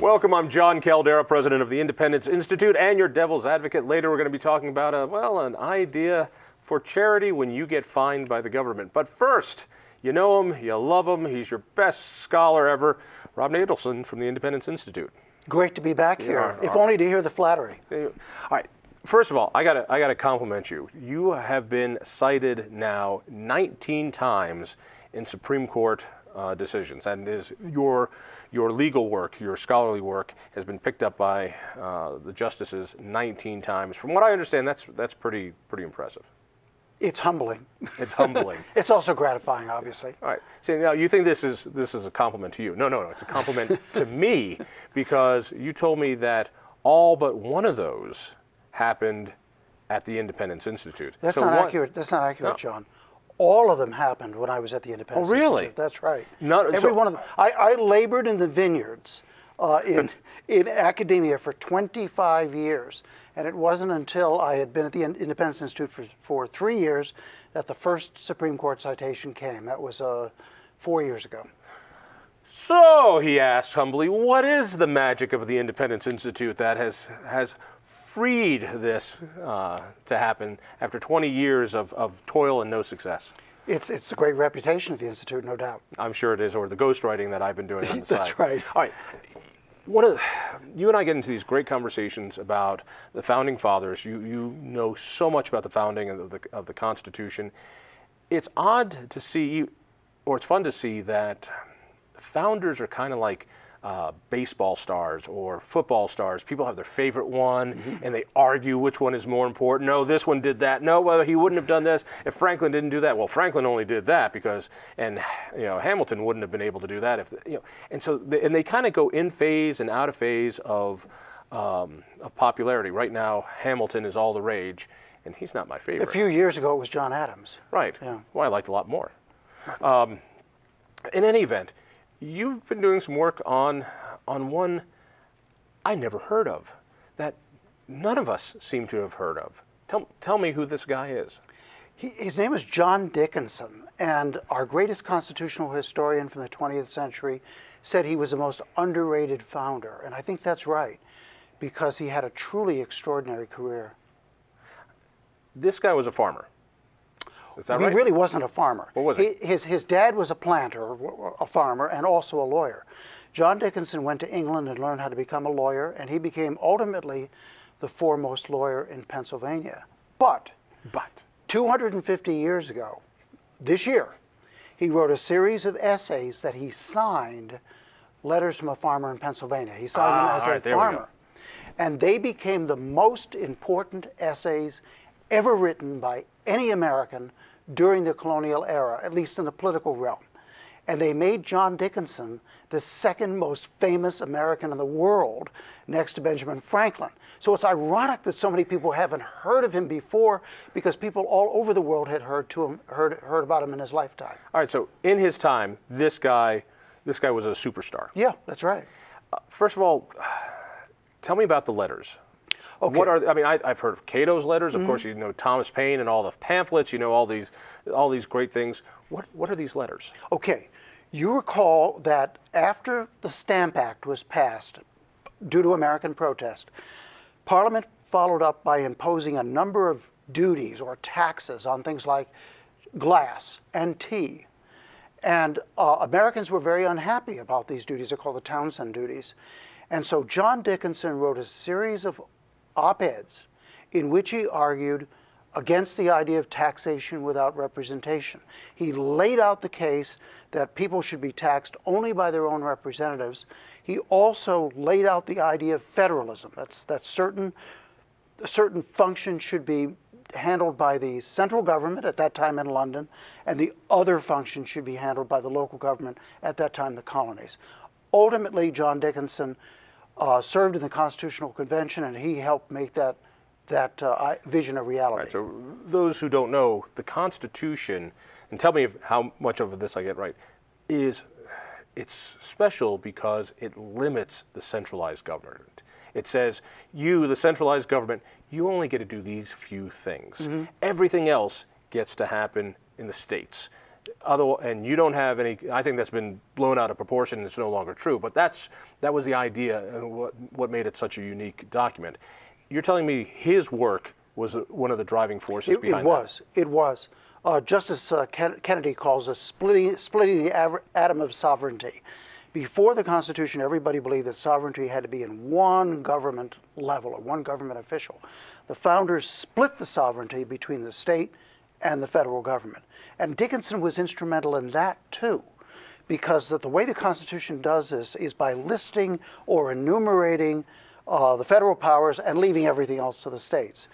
Welcome, I'm Jon Caldara, president of the Independence Institute and your devil's advocate. Later we're going to be talking about, an idea for charity when you get fined by the government. But first, you know him, you love him, he's your best scholar ever, Rob Natelson from the Independence Institute. Great to be back here, if only to hear the flattery. All right, first of all, I gotta compliment you. You have been cited now 19 times in Supreme Court decisions, and your legal work, your scholarly work, has been picked up by the justices 19 times. From what I understand, that's pretty impressive. It's humbling. It's humbling. It's also gratifying, obviously. All right. See, now you think this is a compliment to you? No. It's a compliment to me, because you told me that all but one of those happened at the Independence Institute. That's not accurate. That's not accurate, no. John. All of them happened when I was at the Independence Institute. Oh, really? That's right. Every one of them. I labored in the vineyards in academia for 25 years, and it wasn't until I had been at the Independence Institute for 3 years that the first Supreme Court citation came. That was 4 years ago. So, he asked humbly, what is the magic of the Independence Institute that has freed this to happen after 20 years of toil and no success? It's a great reputation of the Institute, no doubt. I'm sure it is, or the ghostwriting that I've been doing on the side. That's right. All right. You and I get into these great conversations about the Founding Fathers. You know so much about the founding of the Constitution. It's odd to see, or it's fun to see, that founders are kind of like baseball stars or football stars. People have their favorite one, and they argue which one is more important. No, this one did that. No, well, he wouldn't have done this if Franklin didn't do that. Well, Franklin only did that because, and Hamilton wouldn't have been able to do that if, and so they kind of go in phase and out of phase of popularity. Right now, Hamilton is all the rage, and he's not my favorite. A few years ago, it was John Adams. Right. Yeah. Well, I liked a lot more. In any event, you've been doing some work on one I never heard of, that none of us seem to have heard of. Tell me who this guy is. His name is John Dickinson, and our greatest constitutional historian from the 20th century said he was the most underrated founder, and I think that's right, because he had a truly extraordinary career. This guy was a farmer. Is that right? He really wasn't a farmer. What was he? His dad was a planter, a farmer, and also a lawyer. John Dickinson went to England and learned how to become a lawyer, and he became ultimately the foremost lawyer in Pennsylvania. But 250 years ago, this year, he wrote a series of essays that he signed Letters from a Farmer in Pennsylvania. He signed them as a farmer. And they became the most important essays ever written by any American during the colonial era, at least in the political realm. And they made John Dickinson the second most famous American in the world, next to Benjamin Franklin. So it's ironic that so many people haven't heard of him before, because people all over the world had heard about him in his lifetime. All right, so in his time, this guy was a superstar. Yeah, that's right. First of all, tell me about the letters. Okay. What are, I've heard of Cato's letters. Of course, you know Thomas Paine and all the pamphlets. You know all these great things. What are these letters? Okay, you recall that after the Stamp Act was passed, due to American protest, Parliament followed up by imposing a number of duties or taxes on things like glass and tea. And Americans were very unhappy about these duties. They're called the Townsend duties. And so John Dickinson wrote a series of op-eds in which he argued against the idea of taxation without representation. He laid out the case that people should be taxed only by their own representatives. He also laid out the idea of federalism. That certain functions should be handled by the central government, at that time in London, and the other functions should be handled by the local government, at that time the colonies. Ultimately, John Dickinson served in the Constitutional Convention, and he helped make that vision a reality. Right, so those who don't know, the Constitution, and tell me how much of this I get right, it's special because it limits the centralized government. It says, you, the centralized government, you only get to do these few things. Everything else gets to happen in the states. And you don't have any. I think that's been blown out of proportion and it's no longer true. But that was the idea and what made it such a unique document. You're telling me his work was one of the driving forces behind that? It was. Justice Kennedy calls us splitting the atom of sovereignty. Before the Constitution, everybody believed that sovereignty had to be in one government level or one government official. The founders split the sovereignty between the state and the federal government. And Dickinson was instrumental in that too, because the way the Constitution does this is by listing or enumerating the federal powers and leaving everything else to the states.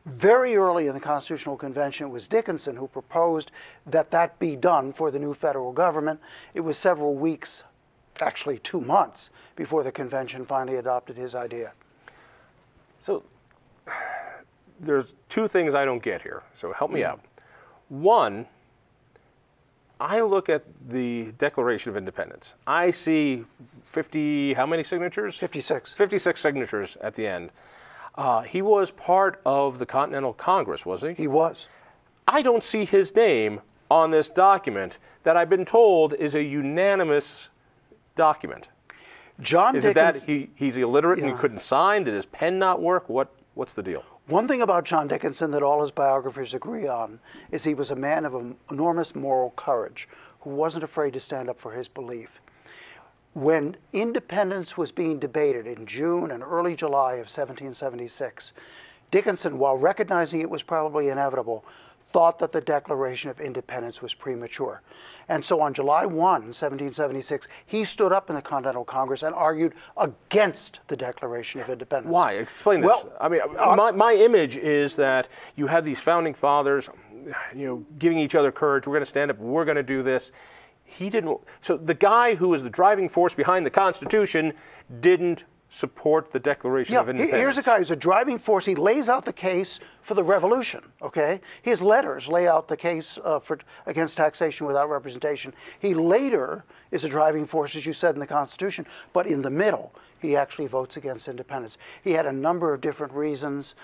Very early in the Constitutional Convention, it was Dickinson who proposed that that be done for the new federal government. It was several weeks, actually 2 months, before the convention finally adopted his idea. So there's two things I don't get here, so help me out. One, I look at the Declaration of Independence. I see 50, how many signatures? 56. 56 signatures at the end. He was part of the Continental Congress, was he? He was. I don't see his name on this document that I've been told is a unanimous document. John Is Dickinson, it that he's illiterate and he couldn't sign? Did his pen not work? What's the deal? one thing about John Dickinson that all his biographers agree on is he was a man of enormous moral courage who wasn't afraid to stand up for his belief. When independence was being debated in June and early July of 1776, Dickinson, while recognizing it was probably inevitable, thought that the Declaration of Independence was premature. And so on July 1, 1776, he stood up in the Continental Congress and argued against the Declaration of Independence. Why? Explain this. Well, I mean, my image is that you have these founding fathers, giving each other courage. We're going to stand up. We're going to do this. He didn't. So the guy who was the driving force behind the Constitution didn't support the Declaration of Independence. Here's a guy who's a driving force. He lays out the case for the revolution, okay? His letters lay out the case against taxation without representation. He later is a driving force, as you said, in the Constitution, but in the middle, he actually votes against independence. He had a number of different reasons.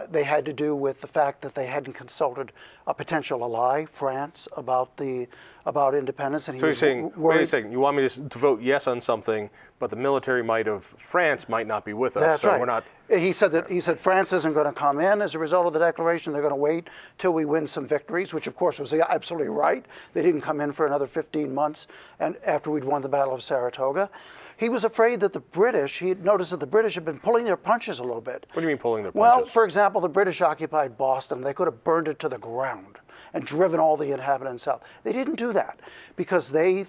They had to do with the fact that they hadn't consulted a potential ally, France, about independence. And he so you're was saying, worried. wait a second, you want me to vote yes on something, but the military might of France might not be with us. That's so right. We're not. He said France isn't going to come in as a result of the declaration. They're going to wait till we win some victories, which of course was absolutely right. They didn't come in for another 15 months and after we'd won the Battle of Saratoga. He was afraid that the British, he had noticed that the British had been pulling their punches a little bit. What do you mean pulling their punches? Well, for example, the British occupied Boston. They could have burned it to the ground and driven all the inhabitants out. They didn't do that because they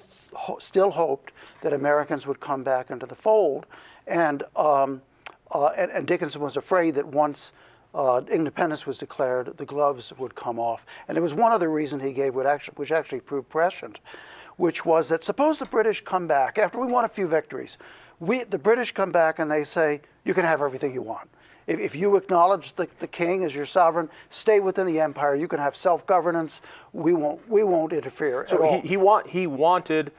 still hoped that Americans would come back into the fold. And Dickinson was afraid that once independence was declared, the gloves would come off. And there was one other reason he gave, which actually proved prescient, which was that suppose the British come back, after we won a few victories, the British come back and they say, you can have everything you want. If you acknowledge the king as your sovereign, stay within the empire, you can have self-governance, we won't interfere at all. He wanted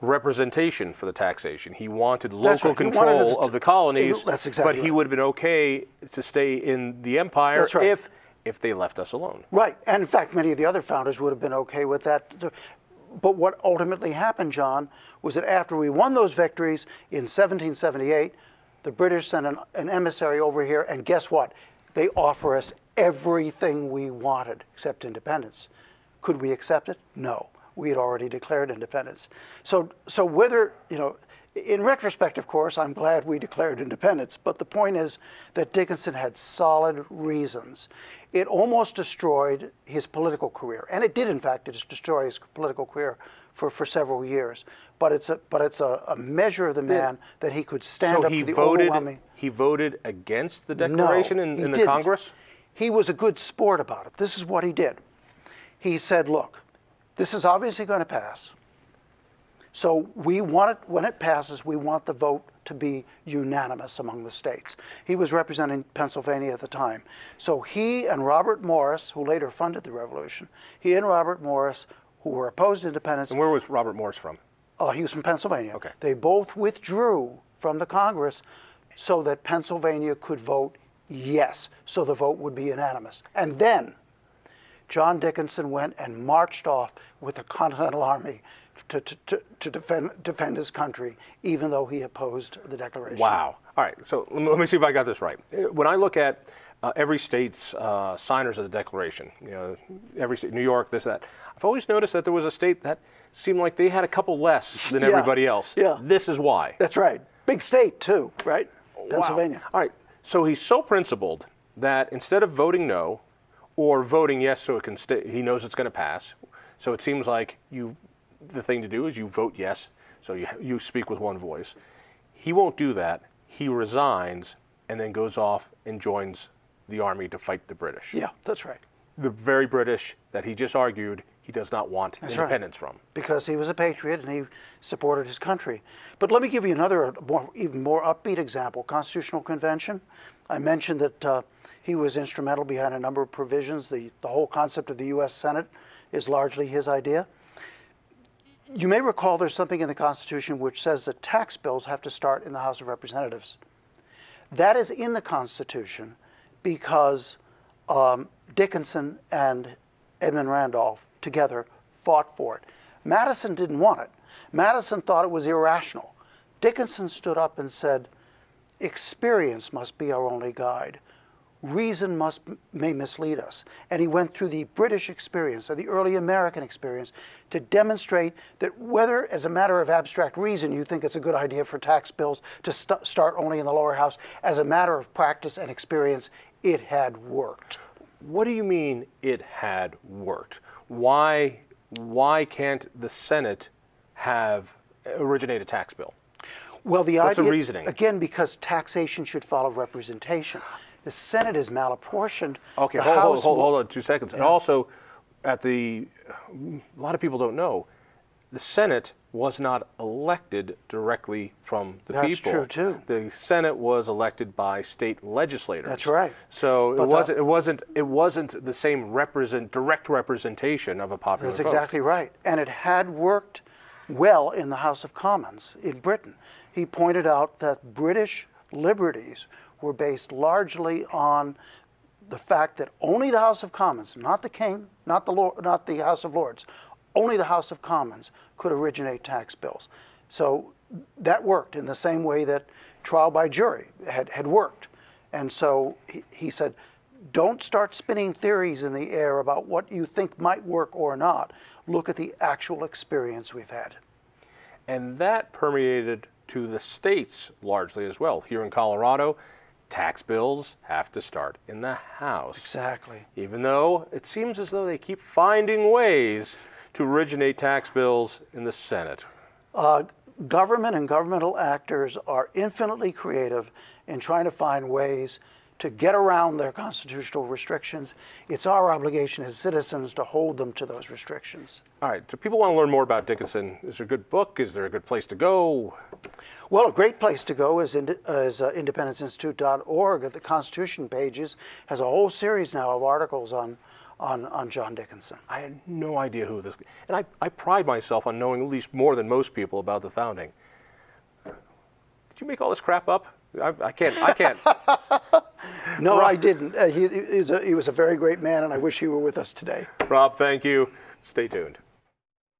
representation for the taxation. He wanted local right. control of the colonies, That's exactly but he would have been okay to stay in the empire That's right. if they left us alone. Right, and in fact, many of the other founders would have been okay with that. But what ultimately happened, John, was that after we won those victories in 1778, the British sent an emissary over here, and guess what? They offer us everything we wanted except independence. Could we accept it? No. We had already declared independence. So whether, in retrospect, of course, I'm glad we declared independence, but the point is that Dickinson had solid reasons. It almost destroyed his political career, and it did, in fact, destroy his political career for several years. But it's a measure of the man that he could stand up to the overwhelming. He voted against the Declaration in the Congress? He was a good sport about it. This is what he did. He said, look, this is obviously going to pass. So we want it, when it passes, we want the vote to be unanimous among the states. He was representing Pennsylvania at the time. So he and Robert Morris, who later funded the revolution, he and Robert Morris, who were opposed to independence. And where was Robert Morris from? He was from Pennsylvania. Okay. They both withdrew from the Congress so that Pennsylvania could vote yes, so the vote would be unanimous. And then John Dickinson went and marched off with the Continental Army to defend his country, even though he opposed the Declaration. Wow. All right, so let me see if I got this right. When I look at every state's signers of the Declaration, every state, New York, this, that, I've always noticed that there was a state that seemed like they had a couple less than everybody else. Yeah. This is why. That's right. Big state, too, right? Pennsylvania. Wow. All right, so he's so principled that instead of voting no or voting yes so it can stay, he knows it's going to pass. So it seems like the thing to do is you vote yes, so you speak with one voice. He won't do that. He resigns and then goes off and joins the army to fight the British. Yeah, that's right. The very British that he just argued he does not want independence from. Because he was a patriot and he supported his country. But let me give you another even more upbeat example, Constitutional Convention. I mentioned that he was instrumental behind a number of provisions. The whole concept of the U.S. Senate is largely his idea. You may recall there's something in the Constitution which says that tax bills have to start in the House of Representatives. That is in the Constitution because Dickinson and Edmund Randolph together fought for it. Madison didn't want it. Madison thought it was irrational. Dickinson stood up and said, experience must be our only guide. Reason may mislead us. And he went through the British experience, or the early American experience, to demonstrate that whether, as a matter of abstract reason, you think it's a good idea for tax bills to start only in the lower house, as a matter of practice and experience, it had worked. What do you mean it had worked? Why can't the Senate originate a tax bill? Well, What's the reasoning? Again, because taxation should follow representation. The Senate is malapportioned. Okay, the hold on 2 seconds. Yeah. And also, a lot of people don't know, the Senate was not elected directly from the people. That's true too. The Senate was elected by state legislators. That's right. So it wasn't the same direct representation of a popular vote. That's exactly right. And it had worked well in the House of Commons in Britain. He pointed out that British liberties were based largely on the fact that only the House of Commons, not the King, not the House of Lords, only the House of Commons could originate tax bills. So that worked in the same way that trial by jury had worked. And so he said, don't start spinning theories in the air about what you think might work or not. Look at the actual experience we've had. And that permeated to the states largely as well. Here in Colorado, tax bills have to start in the House. Exactly. Even though it seems as though they keep finding ways to originate tax bills in the Senate. Government and governmental actors are infinitely creative in trying to find ways to get around their constitutional restrictions. It's our obligation as citizens to hold them to those restrictions. All right, so people want to learn more about Dickinson. Is there a good book? Is there a good place to go? Well, a great place to go is independenceinstitute.org. At the Constitution pages has a whole series now of articles on John Dickinson. I had no idea who this, and I pride myself on knowing at least more than most people about the founding. Did you make all this crap up? I can't. No, I didn't. He was a very great man, and I wish he were with us today. Rob, thank you. Stay tuned.